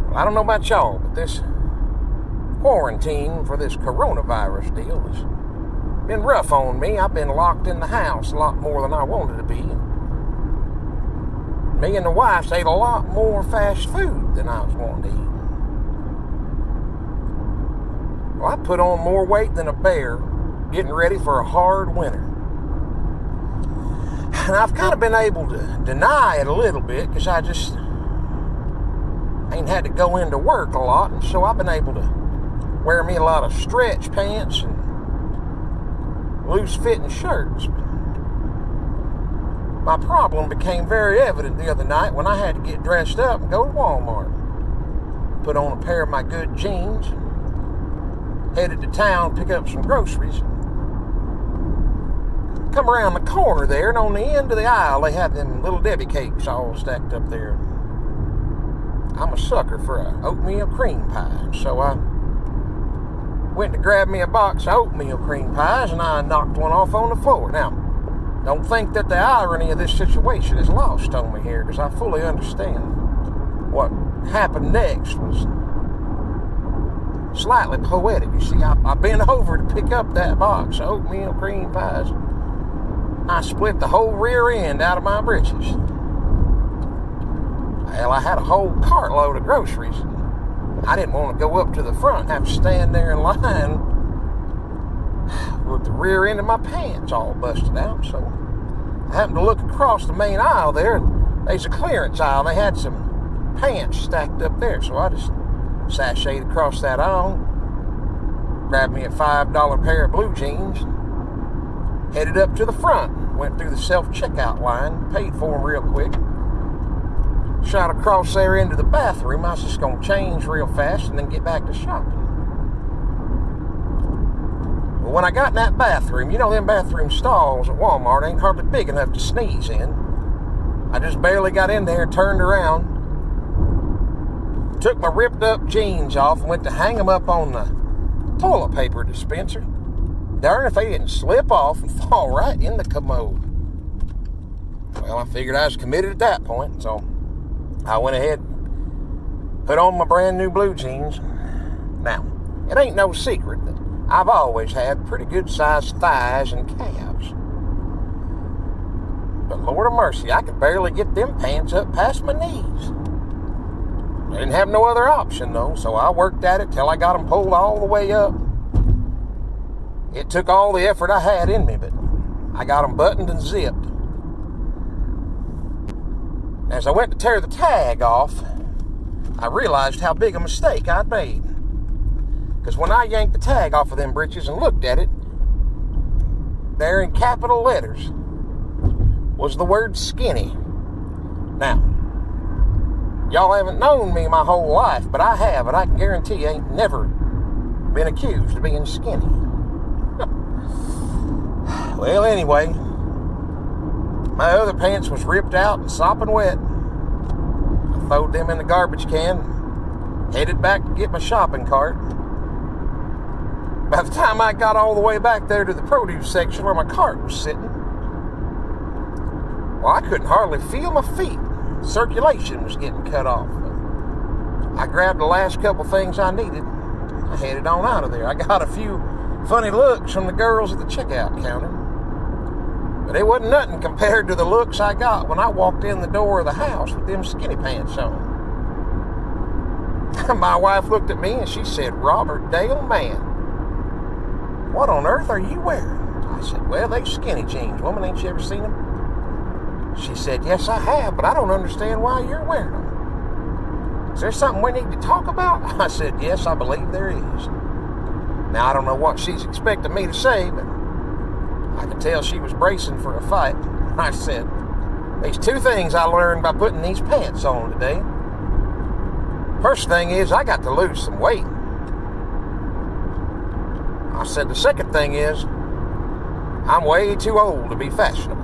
Well, I don't know about y'all, but this quarantine for this coronavirus deal has been rough on me. I've been locked in the house a lot more than I wanted to be. Me and the wife ate a lot more fast food than I was wanting to eat. Well, I put on more weight than a bear getting ready for a hard winter. And I've kind of been able to deny it a little bit because I just ain't had to go into work a lot, and so I've been able to wear me a lot of stretch pants and loose-fitting shirts. My problem became very evident the other night when I had to get dressed up and go to Walmart. Put on a pair of my good jeans, headed to town to pick up some groceries. Come around the corner there, and on the end of the aisle they have them little Debbie cakes all stacked up there. I'm a sucker for a oatmeal cream pie, so I went to grab me a box of oatmeal cream pies, and I knocked one off on the floor. Now, don't think that the irony of this situation is lost on me here, because I fully understand what happened next was slightly poetic. You see, I bent over to pick up that box of oatmeal cream pies. I split the whole rear end out of my britches. Well, I had a whole cartload of groceries. I didn't want to go up to the front and have to stand there in line with the rear end of my pants all busted out. So I happened to look across the main aisle there, and there's a clearance aisle. They had some pants stacked up there, so I just sashayed across that aisle, grabbed me a $5 pair of blue jeans, headed up to the front, went through the self-checkout line, paid for them real quick, shot across there into the bathroom. I was just going to change real fast and then get back to shopping. Well, when I got in that bathroom, you know them bathroom stalls at Walmart ain't hardly big enough to sneeze in. I just barely got in there, turned around, took my ripped up jeans off and went to hang them up on the toilet paper dispenser. Darn if they didn't slip off and fall right in the commode. Well, I figured I was committed at that point, so I went ahead, put on my brand new blue jeans. Now, it ain't no secret that I've always had pretty good sized thighs and calves. But Lord of mercy, I could barely get them pants up past my knees. I didn't have no other option though, so I worked at it till I got them pulled all the way up. It took all the effort I had in me, but I got them buttoned and zipped. As I went to tear the tag off, I realized how big a mistake I'd made. Because when I yanked the tag off of them britches and looked at it, there in capital letters was the word skinny. Now, y'all haven't known me my whole life, but I have, and I can guarantee you ain't never been accused of being skinny. Well, anyway, my other pants was ripped out and sopping wet. I throwed them in the garbage can, headed back to get my shopping cart. By the time I got all the way back there to the produce section where my cart was sitting, well, I couldn't hardly feel my feet. Circulation was getting cut off. I grabbed the last couple things I needed. I headed on out of there. I got a few funny looks from the girls at the checkout counter, but it wasn't nothing compared to the looks I got when I walked in the door of the house with them skinny pants on. My wife looked at me and she said, "Robert Dale, man, what on earth are you wearing?" I said, "Well, they skinny jeans, woman. Ain't you ever seen them?" She said, "Yes, I have, but I don't understand why you're wearing them. Is there something we need to talk about?" I said, "Yes, I believe there is." Now, I don't know what she's expecting me to say, but I could tell she was bracing for a fight. I said, "There's two things I learned by putting these pants on today. First thing is I got to lose some weight." I said, "The second thing is I'm way too old to be fashionable."